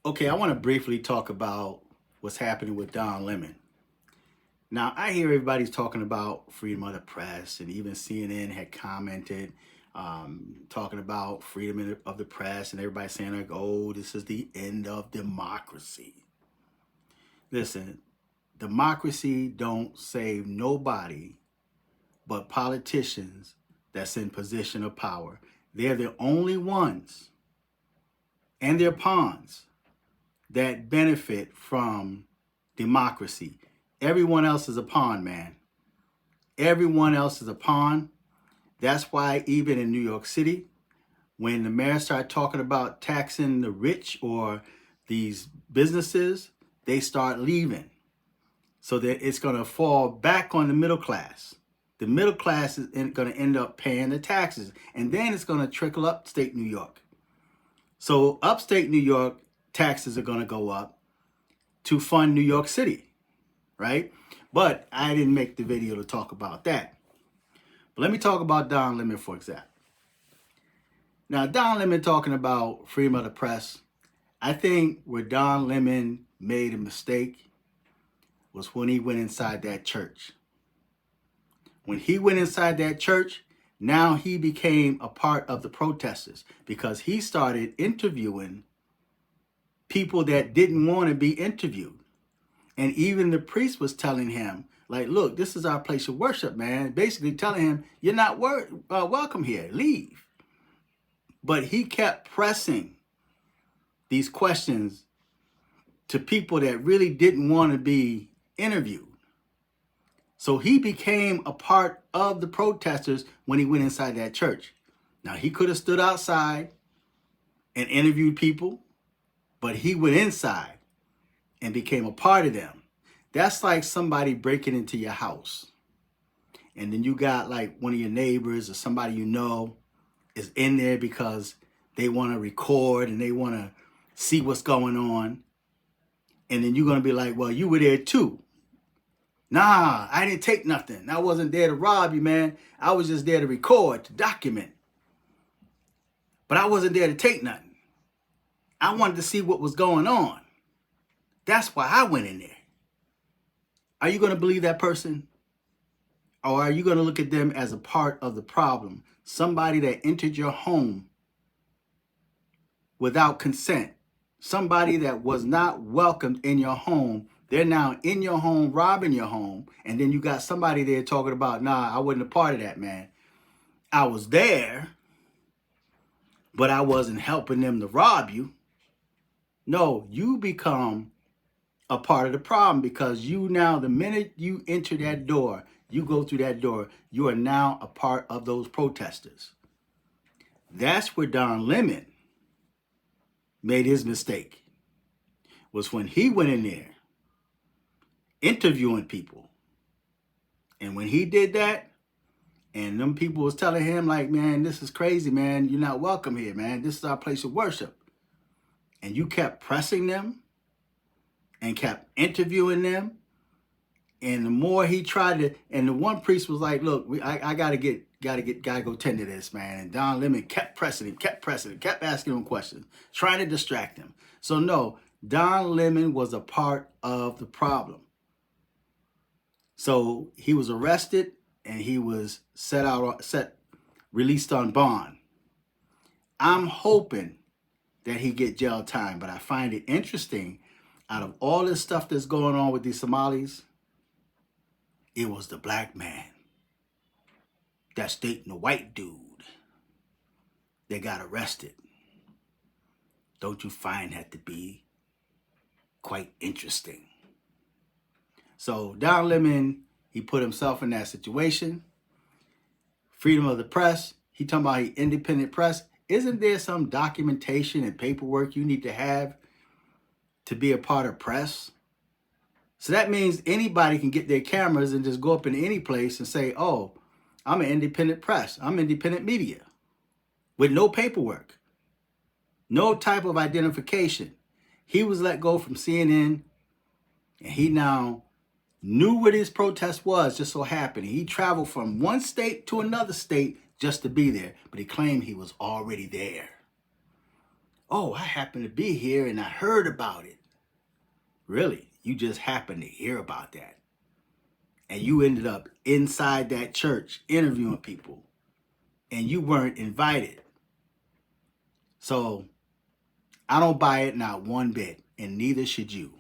Okay, I want to briefly talk about what's happening with Don Lemon. Now, I hear everybody's talking about freedom of the press, and even CNN had commented talking about freedom of the press, and everybody saying like, "Oh, this is the end of democracy." Listen, democracy don't save nobody but politicians that's in position of power. They're the only ones, and their pawns that benefit from democracy. Everyone else is a pawn, man. Everyone else is a pawn. That's why even in New York City, when the mayor started talking about taxing the rich or these businesses, they start leaving. So that it's going to fall back on the middle class. The middle class is going to end up paying the taxes. And then it's going to trickle upstate New York. So upstate New York taxes are going to go up to fund New York City, right? But I didn't make the video to talk about that. But let me talk about Don Lemon, for example. Now, Don Lemon talking about freedom of the press, I think where Don Lemon made a mistake was when he went inside that church. When he went inside that church, now he became a part of the protesters because he started interviewing people that didn't want to be interviewed. And even the priest was telling him, like, look, this is our place of worship, man. Basically telling him, you're not welcome here, leave. But he kept pressing these questions to people that really didn't want to be interviewed. So he became a part of the protesters when he went inside that church. Now, he could have stood outside and interviewed people, but he went inside and became a part of them. That's like somebody breaking into your house. And then you got like one of your neighbors or somebody you know is in there because they want to record and they want to see what's going on. And then you're going to be like, well, you were there too. Nah, I didn't take nothing. I wasn't there to rob you, man. I was just there to record, to document. But I wasn't there to take nothing. I wanted to see what was going on. That's why I went in there. Are you going to believe that person? Or are you going to look at them as a part of the problem? Somebody that entered your home without consent. Somebody that was not welcomed in your home. They're now in your home, robbing your home. And then you got somebody there talking about, nah, I wasn't a part of that, man. I was there, but I wasn't helping them to rob you. No, you become a part of the problem because you now, the minute you enter that door, you go through that door, you are now a part of those protesters. That's where Don Lemon made his mistake, was when he went in there interviewing people. And when he did that, and them people was telling him like, man, this is crazy, man. You're not welcome here, man. This is our place of worship. And you kept pressing them and kept interviewing them. And the more he tried to, and the one priest was like, look, I gotta go tend to this, man. And Don Lemon kept pressing him, kept asking him questions, trying to distract him. So no, Don Lemon was a part of the problem. So he was arrested and he was released on bond. I'm hoping that he get jail time, but I find it interesting, out of all this stuff that's going on with these Somalis, it was the black man that's dating the white dude that got arrested. Don't you find that to be quite interesting? So Don Lemon, he put himself in that situation. Freedom of the press, he talking about independent press. Isn't there some documentation and paperwork you need to have to be a part of press? So that means anybody can get their cameras and just go up in any place and say, oh, I'm an independent press. I'm independent media with no paperwork, no type of identification. He was let go from CNN and he now knew what his protest was, just so happened. He traveled from one state to another state just to be there, but he claimed he was already there. oh, I happened to be here and I heard about it. Really, you just happened to hear about that. And you ended up inside that church interviewing people and you weren't invited. So I don't buy it, not one bit, and neither should you.